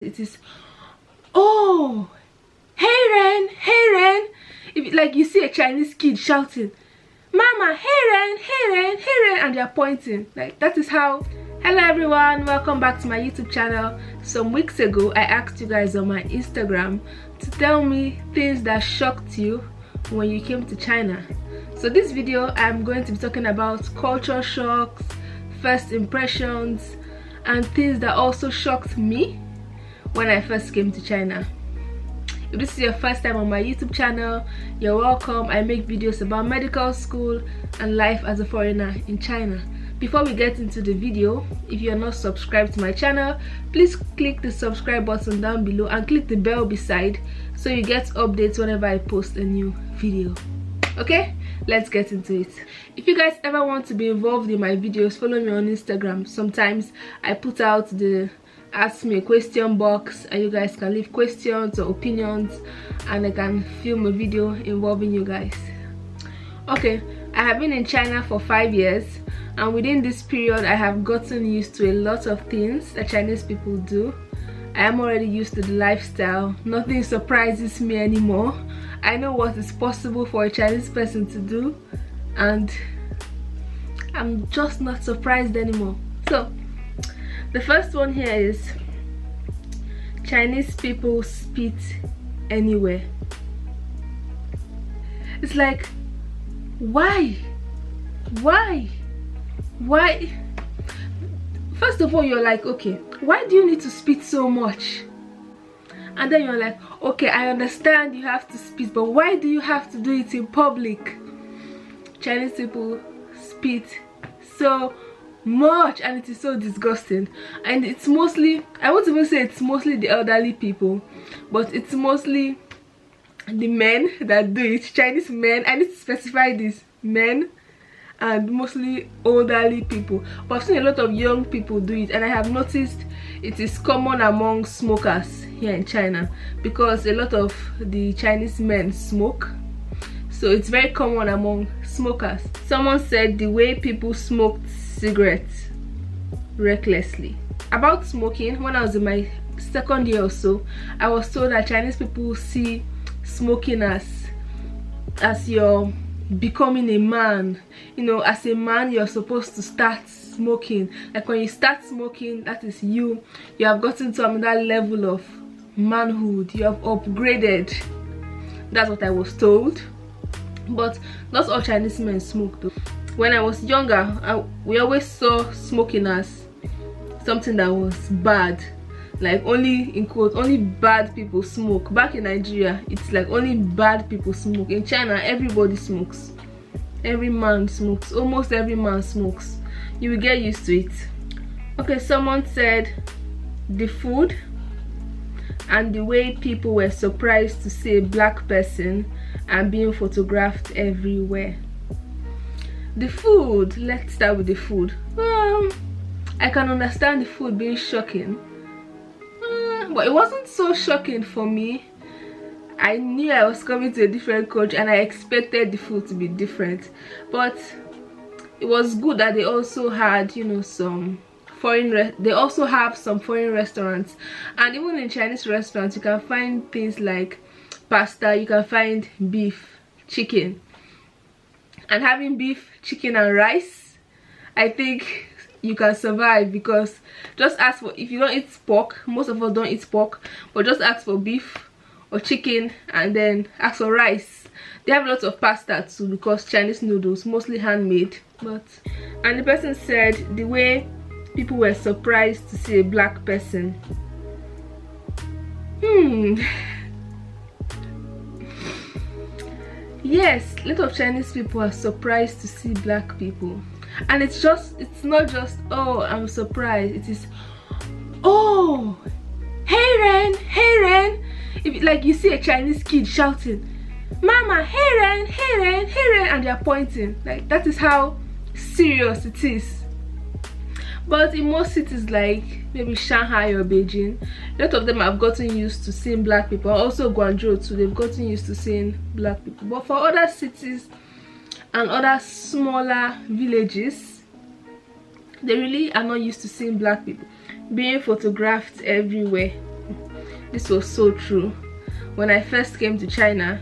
It is, oh, hey Ren, hey Ren. If like you see a Chinese kid shouting, Mama, hey Ren, hey Ren, hey Ren, and they're pointing. Like that is how. Hello everyone, welcome back to my YouTube channel. Some weeks ago I asked you guys on my Instagram to tell me things that shocked you when you came to China. So this video I'm going to be talking about culture shocks, first impressions, and things that also shocked me when I first came to China. If this is your first time on my YouTube channel, you're welcome. I make videos about medical school and life as a foreigner in China. Before we get into the video, if you're not subscribed to my channel, please click the subscribe button down below and click the bell beside so you get updates whenever I post a new video. Okay, let's get into it. If you guys ever want to be involved in my videos, follow me on Instagram. Sometimes I put out the ask me a question box and you guys can leave questions or opinions and I can film a video involving you guys. Okay, I have been in China for 5 years, and within this period I have gotten used to a lot of things that Chinese people do. I am already used to the lifestyle. Nothing surprises me anymore. I know what is possible for a Chinese person to do and I'm just not surprised anymore. So the first one here is Chinese people spit anywhere. It's like, why? First of all, you're like, okay, why do you need to spit so much? And then you're like, okay, I understand you have to spit, but why do you have to do it in public? Chinese people spit so much and it is so disgusting, and it's mostly, I won't even say it's mostly the elderly people, but it's mostly the men that do it. Chinese men, I need to specify this, men, and mostly elderly people, but I've seen a lot of young people do it, and I have noticed it is common among smokers here in China because a lot of the Chinese men smoke, so it's very common among smokers. Someone said the way people smoked cigarettes recklessly. About smoking, when I was in my second year or so, I was told that Chinese people see smoking as you're becoming a man. You know, as a man you're supposed to start smoking. Like when you start smoking, that is you have gotten to another level of manhood, you have upgraded. That's what I was told, but not all Chinese men smoke though. When I was younger, we always saw smoking as something that was bad, like only, in quotes, only bad people smoke. Back in Nigeria, it's like only bad people smoke. In China, everybody smokes. Every man smokes. Almost every man smokes. You will get used to it. Okay, someone said the food and the way people were surprised to see a black person and being photographed everywhere. The food, let's start with the food. I can understand the food being shocking, but it wasn't so shocking for me. I knew I was coming to a different country and I expected the food to be different, but it was good that they also had, you know, some foreign they also have some foreign restaurants, and even in Chinese restaurants you can find things like pasta, you can find beef, chicken. And having beef, chicken and rice, I think you can survive, because just ask for, if you don't eat pork, most of us don't eat pork, but just ask for beef or chicken and then ask for rice. They have lots of pasta too, because Chinese noodles, mostly handmade. And the person said the way people were surprised to see a black person. Yes, a lot of Chinese people are surprised to see black people, and it's not just, oh, I'm surprised. It is, oh, hey Ren, hey Ren. If like you see a Chinese kid shouting, Mama, hey Ren, hey Ren, hey Ren, and they're pointing. Like that is how serious it is. But in most cities like maybe Shanghai or Beijing, a lot of them have gotten used to seeing black people. Also Guangzhou too, they've gotten used to seeing black people. But for other cities and other smaller villages, they really are not used to seeing black people being photographed everywhere. this was so true. When I first came to China,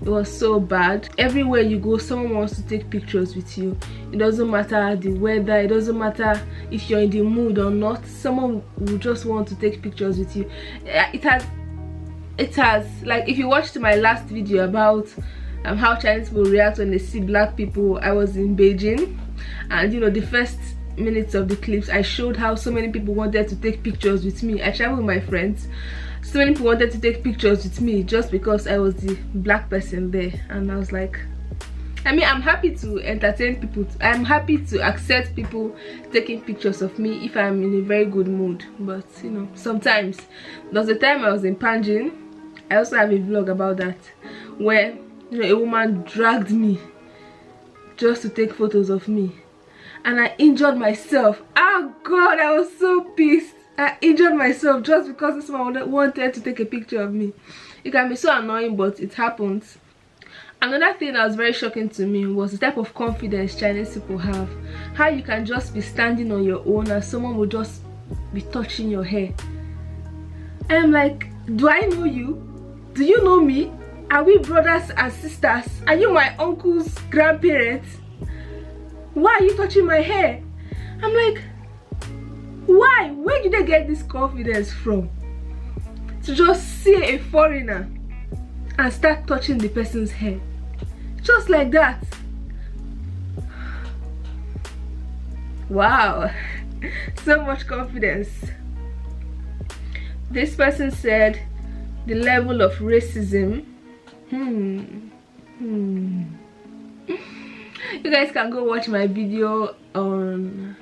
it was so bad. Everywhere you go, someone wants to take pictures with you. It doesn't matter the weather, it doesn't matter if you're in the mood or not, someone will just want to take pictures with you. It has like, if you watched my last video about how Chinese people react when they see black people, I was in Beijing, and you know, the first minutes of the clips I showed how so many people wanted to take pictures with me. I traveled with my friends, so many people wanted to take pictures with me just because I was the black person there. And I was like, I mean, I'm happy to entertain people, I'm happy to accept people taking pictures of me if I'm in a very good mood. But you know, sometimes there was a time I was in Panjin. I also have a vlog about that, where you know, a woman dragged me just to take photos of me, and I injured myself. Oh god, I was so pissed. I injured myself just because this man wanted to take a picture of me. It can be so annoying, but it happens. Another thing that was very shocking to me was the type of confidence Chinese people have. How you can just be standing on your own and someone will just be touching your hair. And I'm like, do I know you? Do you know me? Are we brothers and sisters? Are you my uncle's grandparents? Why are you touching my hair? I'm like, why? Where did they get this confidence from? To just see a foreigner and start touching the person's hair. Just like that. Wow. So much confidence. This person said the level of racism. You guys can go watch my video on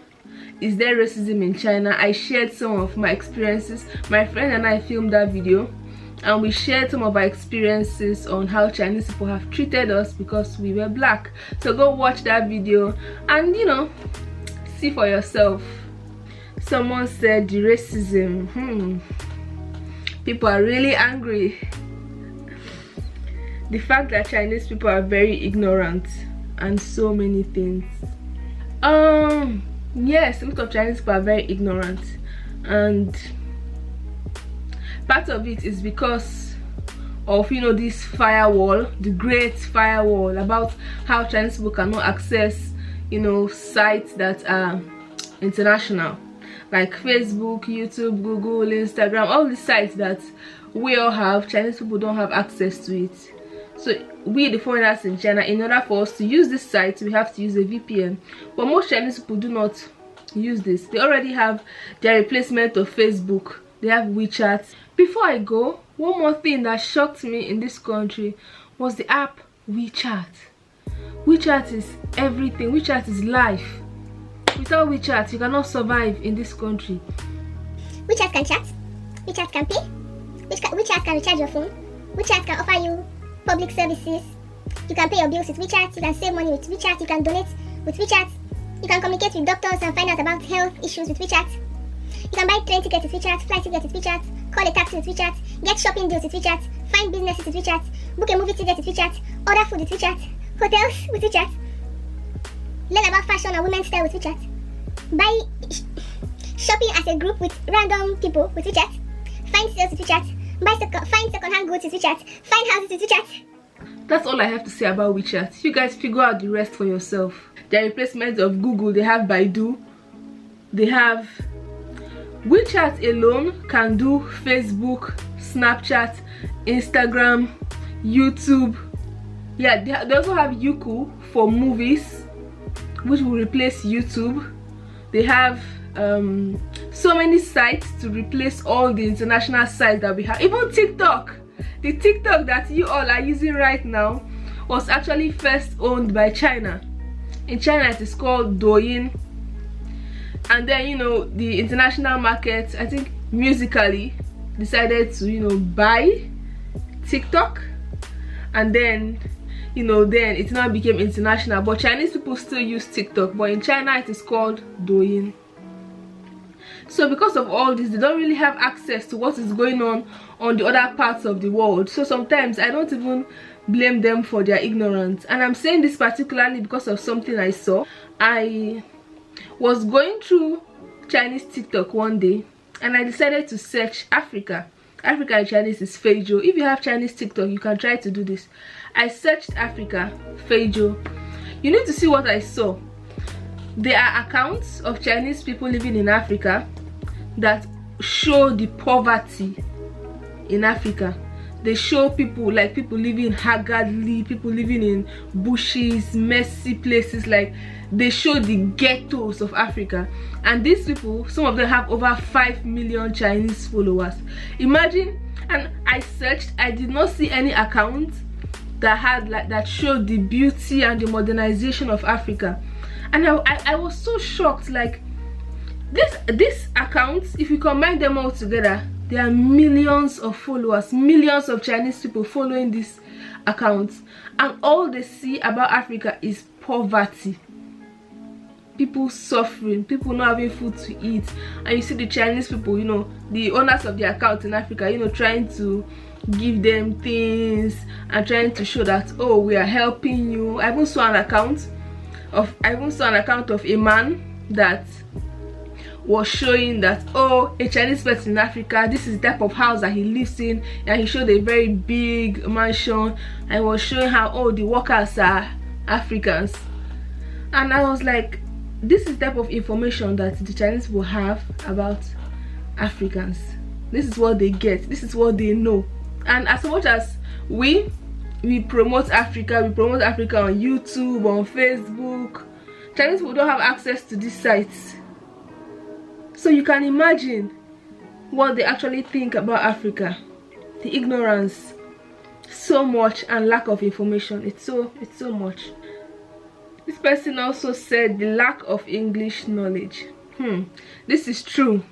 is there racism in China. I shared some of my experiences. My friend and I filmed that video, and we shared some of our experiences on how Chinese people have treated us because we were black. So go watch that video and you know, see for yourself. Someone said the racism. People are really angry. The fact that Chinese people are very ignorant and so many things. Yes, a lot of Chinese people are very ignorant, and part of it is because of, you know, this firewall, the great firewall, about how Chinese people cannot access, you know, sites that are international, like Facebook, YouTube, Google, Instagram, all the sites that we all have. Chinese people don't have access to it. So we, the foreigners in China, in order for us to use this site, we have to use a VPN. But most Chinese people do not use this. They already have their replacement of Facebook. They have WeChat. Before I go, one more thing that shocked me in this country was the app WeChat. WeChat is everything. WeChat is life. Without WeChat, you cannot survive in this country. WeChat can chat. WeChat can pay. WeChat can recharge your phone. WeChat can offer you public services. You can pay your bills with WeChat. You can save money with WeChat. You can donate with WeChat. You can communicate with doctors and find out about health issues with WeChat. You can buy train tickets with WeChat, flight tickets with WeChat, call a taxi with WeChat, get shopping deals with WeChat, find businesses with WeChat, book a movie ticket with WeChat, order food with WeChat, hotels with WeChat, learn about fashion and women's style with WeChat, buy shopping as a group with random people with WeChat, find sales with WeChat, find second-hand goods with WeChat, find houses with WeChat. That's all I have to say about WeChat. You guys figure out the rest for yourself. Their replacement of Google, they have Baidu, they have WeChat alone can do Facebook, Snapchat, Instagram, YouTube. Yeah, they also have Youku for movies, which will replace YouTube. They have so many sites to replace all the international sites that we have. Even TikTok. The TikTok that you all are using right now was actually first owned by China. In China it is called Douyin. And then, you know, the international market, I think Musically decided to, you know, buy TikTok, and then, you know, then it now became international. But Chinese people still use TikTok, but in China it is called Douyin. So because of all this, they don't really have access to what is going on the other parts of the world. So sometimes I don't even blame them for their ignorance. And I'm saying this particularly because of something I saw. I was going through Chinese TikTok one day, and I decided to search Africa. Africa in Chinese is Feijo. If you have Chinese TikTok, you can try to do this. I searched Africa, Feijo. You need to see what I saw. There are accounts of Chinese people living in Africa that show the poverty in Africa. They show people living haggardly, people living in bushes, messy places. Like, they show the ghettos of Africa. And these people, some of them have over 5 million Chinese followers. Imagine. And I searched, I did not see any account that had that showed the beauty and the modernization of Africa. And I was so shocked. Like, these accounts, if you combine them all together, there are millions of followers, millions of Chinese people following these accounts, and all they see about Africa is poverty, people suffering, people not having food to eat. And you see the Chinese people, you know, the owners of the account in Africa, you know, trying to give them things and trying to show that, oh, we are helping you. I even saw an account of a man that was showing that, oh, a Chinese person in Africa, this is the type of house that he lives in, and he showed a very big mansion, and was showing how, oh, the workers are Africans. And I was like, this is the type of information that the Chinese will have about Africans. This is what they get, this is what they know. And as much as we promote Africa, on YouTube, on Facebook, Chinese people don't have access to these sites. So you can imagine what they actually think about Africa. The ignorance, so much, and lack of information. It's so much. This person also said the lack of English knowledge. This is true.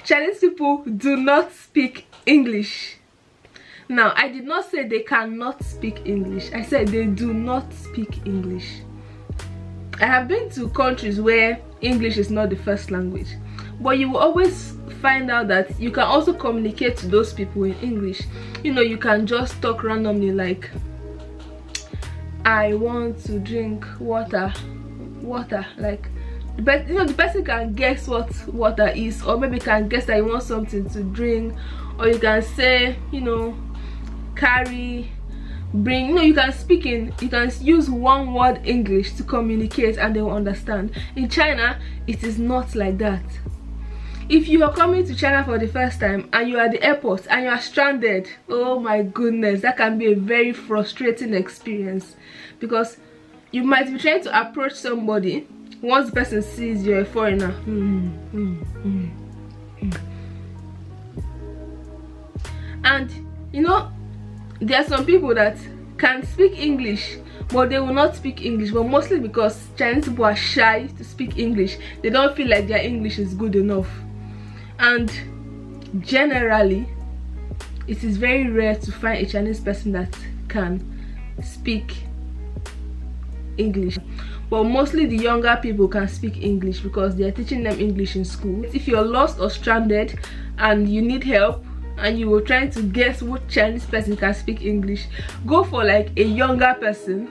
Chinese people do not speak English. Now, I did not say they cannot speak English. I said they do not speak English. I have been to countries where English is not the first language, but you will always find out that you can also communicate to those people in English. You know, you can just talk randomly, like, I want to drink water. Like, but you know, the person can guess what water is, or maybe can guess that you want something to drink, or you can say, you know, carry, bring. You know, you can use one word English to communicate and they will understand. In China, it is not like that. If you are coming to China for the first time and you are at the airport and you are stranded, oh my goodness, that can be a very frustrating experience, because you might be trying to approach somebody. Once the person sees you're a foreigner, and you know, there are some people that can speak English, but they will not speak English, but mostly because Chinese people are shy to speak English. They don't feel like their English is good enough. And generally, it is very rare to find a Chinese person that can speak English. But mostly the younger people can speak English because they are teaching them English in school. If you're lost or stranded and you need help, and you were trying to guess what Chinese person can speak English, go for like a younger person,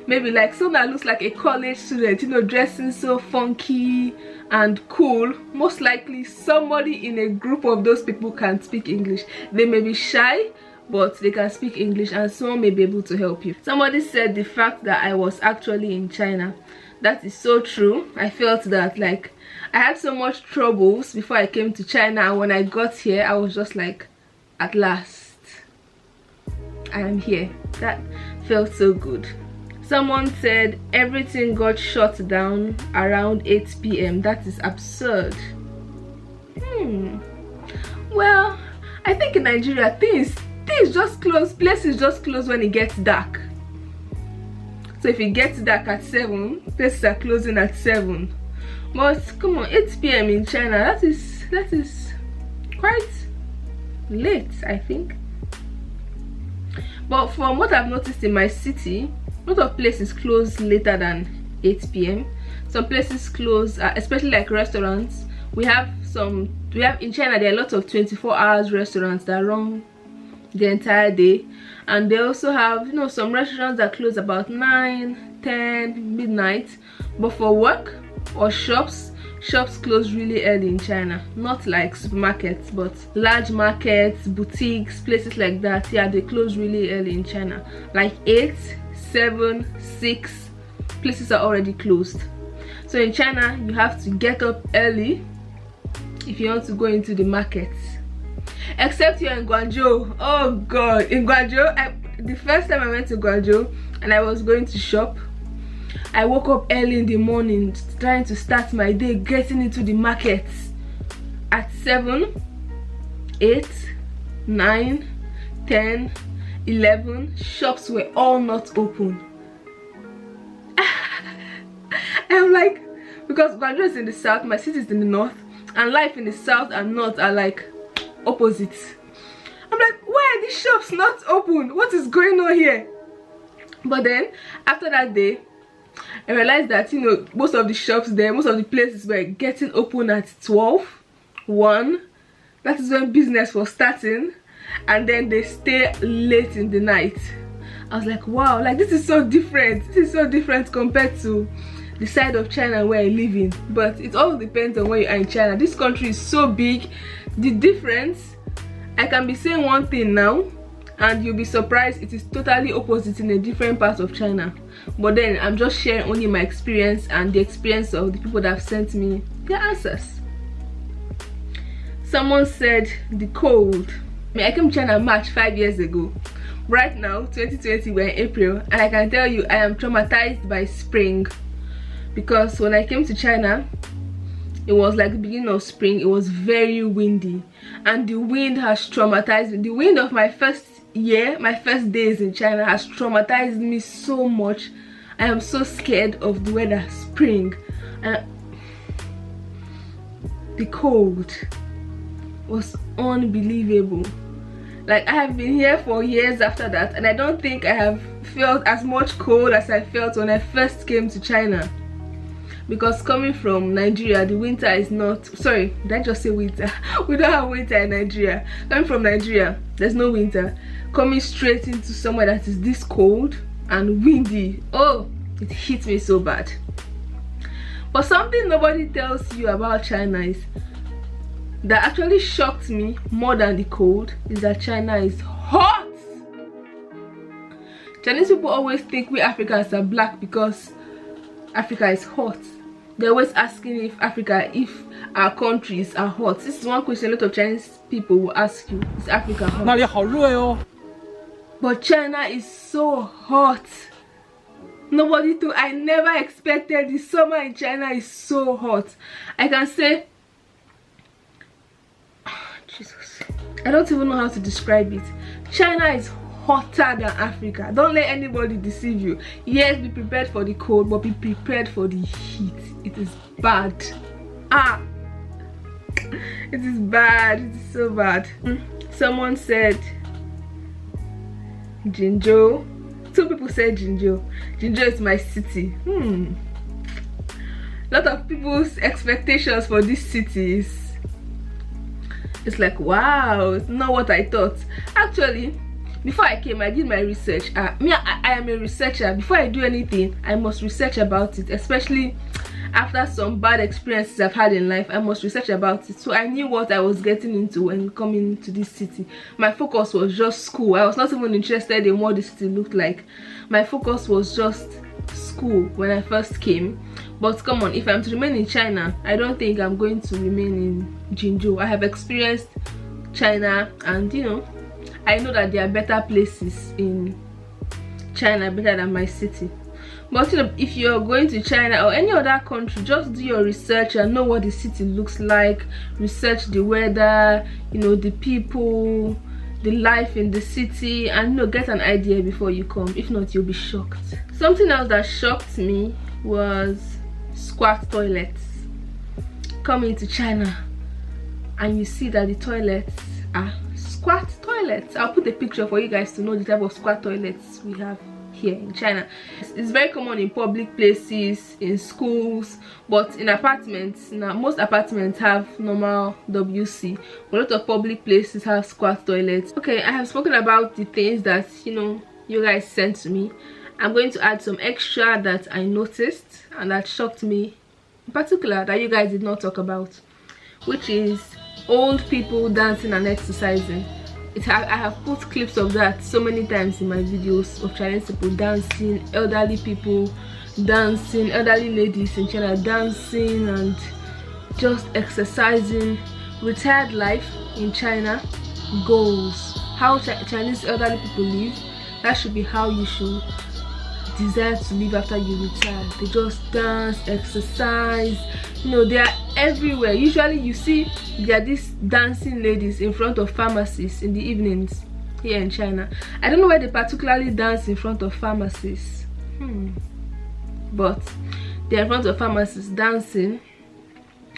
maybe like someone that looks like a college student, you know, dressing so funky and cool. Most likely somebody in a group of those people can speak English. They may be shy, but they can speak English, and someone may be able to help you. Somebody said the fact that I was actually in China. That is so true. I felt that, like, I had so much troubles before I came to China, and when I got here, I was just like, at last, I am here. That felt so good. Someone said everything got shut down around 8 p.m. That is absurd. Well, I think in Nigeria, things just close. Places just close when it gets dark. So if it gets dark at 7, places are closing at 7. But come on, 8 p.m. in China, that is quite late, I think. But from what I've noticed in my city, a lot of places close later than 8 p.m. Some places close, especially like restaurants. We have in China, there are lots of 24 hours restaurants that run the entire day, and they also have, you know, some restaurants that close about 9, 10, midnight. But for work or shops, shops close really early in China. Not like supermarkets, but large markets, boutiques, places like that. Yeah, they close really early in China. Like 8, 7, 6 places are already closed. So in China, you have to get up early if you want to go into the markets. Except you're in Guangzhou. Oh god, in Guangzhou, the first time I went to Guangzhou and I was going to shop, I woke up early in the morning trying to start my day getting into the markets. At 7, 8, 9, 10, 11, shops were all not open. I'm like, because Guangzhou is in the south, my city is in the north, and life in the south and north are like opposites. I'm like, why are these shops not open? What is going on here? But then after that day, I realized that, you know, most of the shops there, most of the places were getting open at 12, 1. That is when business was starting, and then they stay late in the night. I was like, wow, like this is so different. This is so different compared to the side of China where I live in. But it all depends on where you are in China. This country is so big. The difference, I can be saying one thing now and you'll be surprised it is totally opposite in a different part of China. But then I'm just sharing only my experience and the experience of the people that have sent me their answers. Someone said the cold. I came to China in March 5 years ago. Right now, 2020, we're in April, and I can tell you I am traumatized by spring. Because when I came to China, it was like the beginning of spring. It was very windy, and the wind has traumatized me. The wind of my first year, my first days in China, has traumatized me so much. I am so scared of the weather, spring, and the cold was unbelievable. Like, I have been here for years after that, and I don't think I have felt as much cold as I felt when I first came to China. Because coming from Nigeria, the winter is not, sorry, did I just say winter? We don't have winter in Nigeria. Coming from Nigeria, there's no winter. Coming straight into somewhere that is this cold and windy, oh, it hit me so bad. But something nobody tells you about China is that actually shocked me more than the cold is that China is hot. Chinese people always think we Africans are black because Africa is hot. They're always asking if our countries are hot. This is one question a lot of Chinese people will ask you. Is Africa hot? But China is so hot. I never expected the summer in China is so hot. I can say, Jesus, I don't even know how to describe it. China is hotter than Africa. Don't let anybody deceive you. Yes, be prepared for the cold, but be prepared for the heat. It is bad. It is bad. It is so bad. Someone said Jinzhou. 2 people said Jinzhou. Jinzhou is my city. A lot of people's expectations for this city is, it's like, wow, it's not what I thought. Actually, before I came, I did my research. I am a researcher. Before I do anything, I must research about it, especially after some bad experiences I've had in life. I must research about it, so I knew what I was getting into when coming to this city. My focus was just school. I was not even interested in what the city looked like. My focus was just school when I first came. But come on, if I'm to remain in China, I don't think I'm going to remain in Jinzhou. I have experienced China, and you know, I know that there are better places in China, better than my city. But you know, if you're going to China or any other country, just do your research and know what the city looks like. Research the weather, you know, the people, the life in the city, and you know, get an idea before you come. If not, you'll be shocked. Something else that shocked me was squat toilets. Coming to China and you see that the toilets are squat toilets. I'll put a picture for you guys to know the type of squat toilets we have here in China. It's very common in public places, in schools, but in apartments, now most apartments have normal WC. A lot of public places have squat toilets. Okay, I have spoken about the things that, you know, you guys sent to me. I'm going to add some extra that I noticed and that shocked me particular that you guys did not talk about, which is old people dancing and exercising. I have put clips of that so many times in my videos of Chinese people dancing, elderly people dancing, elderly ladies in China dancing and just exercising. Retired life in China, goals, how Chinese elderly people live. That should be how you should desire to live after you retire. They just dance, exercise, you know, they are everywhere. Usually you see there are these dancing ladies in front of pharmacies in the evenings here in China. I don't know why they particularly dance in front of pharmacies, but they're in front of pharmacies dancing.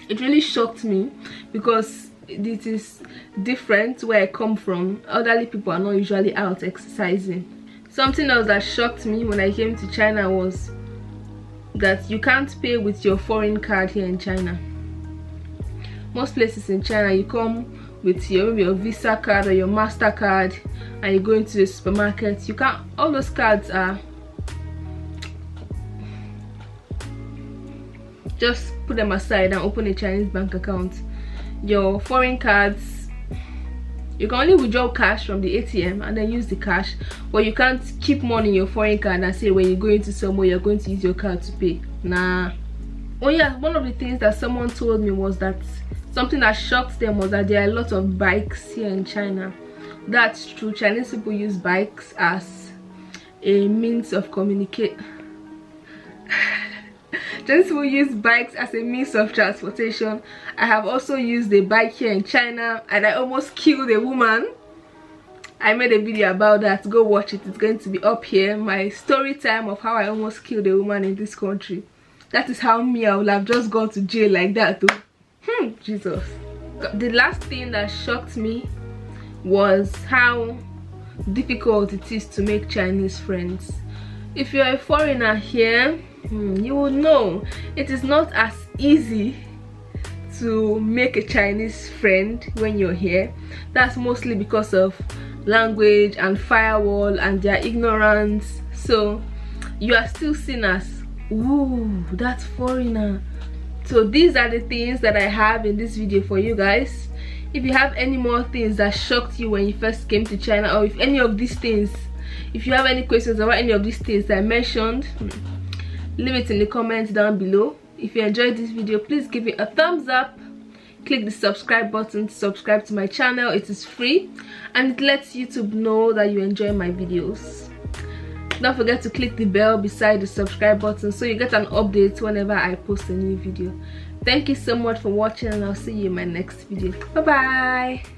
It really shocked me because it is different where I come from. Elderly people are not usually out exercising. Something else that shocked me when I came to China was that you can't pay with your foreign card here in China. Most places in China, you come with your Visa card or your MasterCard and you go into the supermarket. You can't, all those cards are, just put them aside and open a Chinese bank account. Your foreign cards, you can only withdraw cash from the ATM and then use the cash, but you can't keep money in your foreign card and say when you go into somewhere you're going to use your card to pay. Nah. Oh yeah, one of the things that someone told me was that something that shocked them was that there are a lot of bikes here in China. That's true. Chinese people use bikes as a means of communication. Chinese people use bikes as a means of transportation. I have also used a bike here in China and I almost killed a woman. I made a video about that. Go watch it. It's going to be up here. My story time of how I almost killed a woman in this country. That is how me, I would have just gone to jail like that too. Jesus. The last thing that shocked me was how difficult it is to make Chinese friends. If you're a foreigner here, you will know it is not as easy to make a Chinese friend when you're here. That's mostly because of language and firewall and their ignorance. So you are still seen as, ooh, that's foreigner. So these are the things that I have in this video for you guys. If you have any more things that shocked you when you first came to China, or if any of these things, if you have any questions about any of these things I mentioned, leave it in the comments down below. If you enjoyed this video, please give it a thumbs up. Click the subscribe button to subscribe to my channel. It is free and it lets YouTube know that you enjoy my videos. Don't forget to click the bell beside the subscribe button so you get an update whenever I post a new video. Thank you so much for watching and I'll see you in my next video. Bye bye.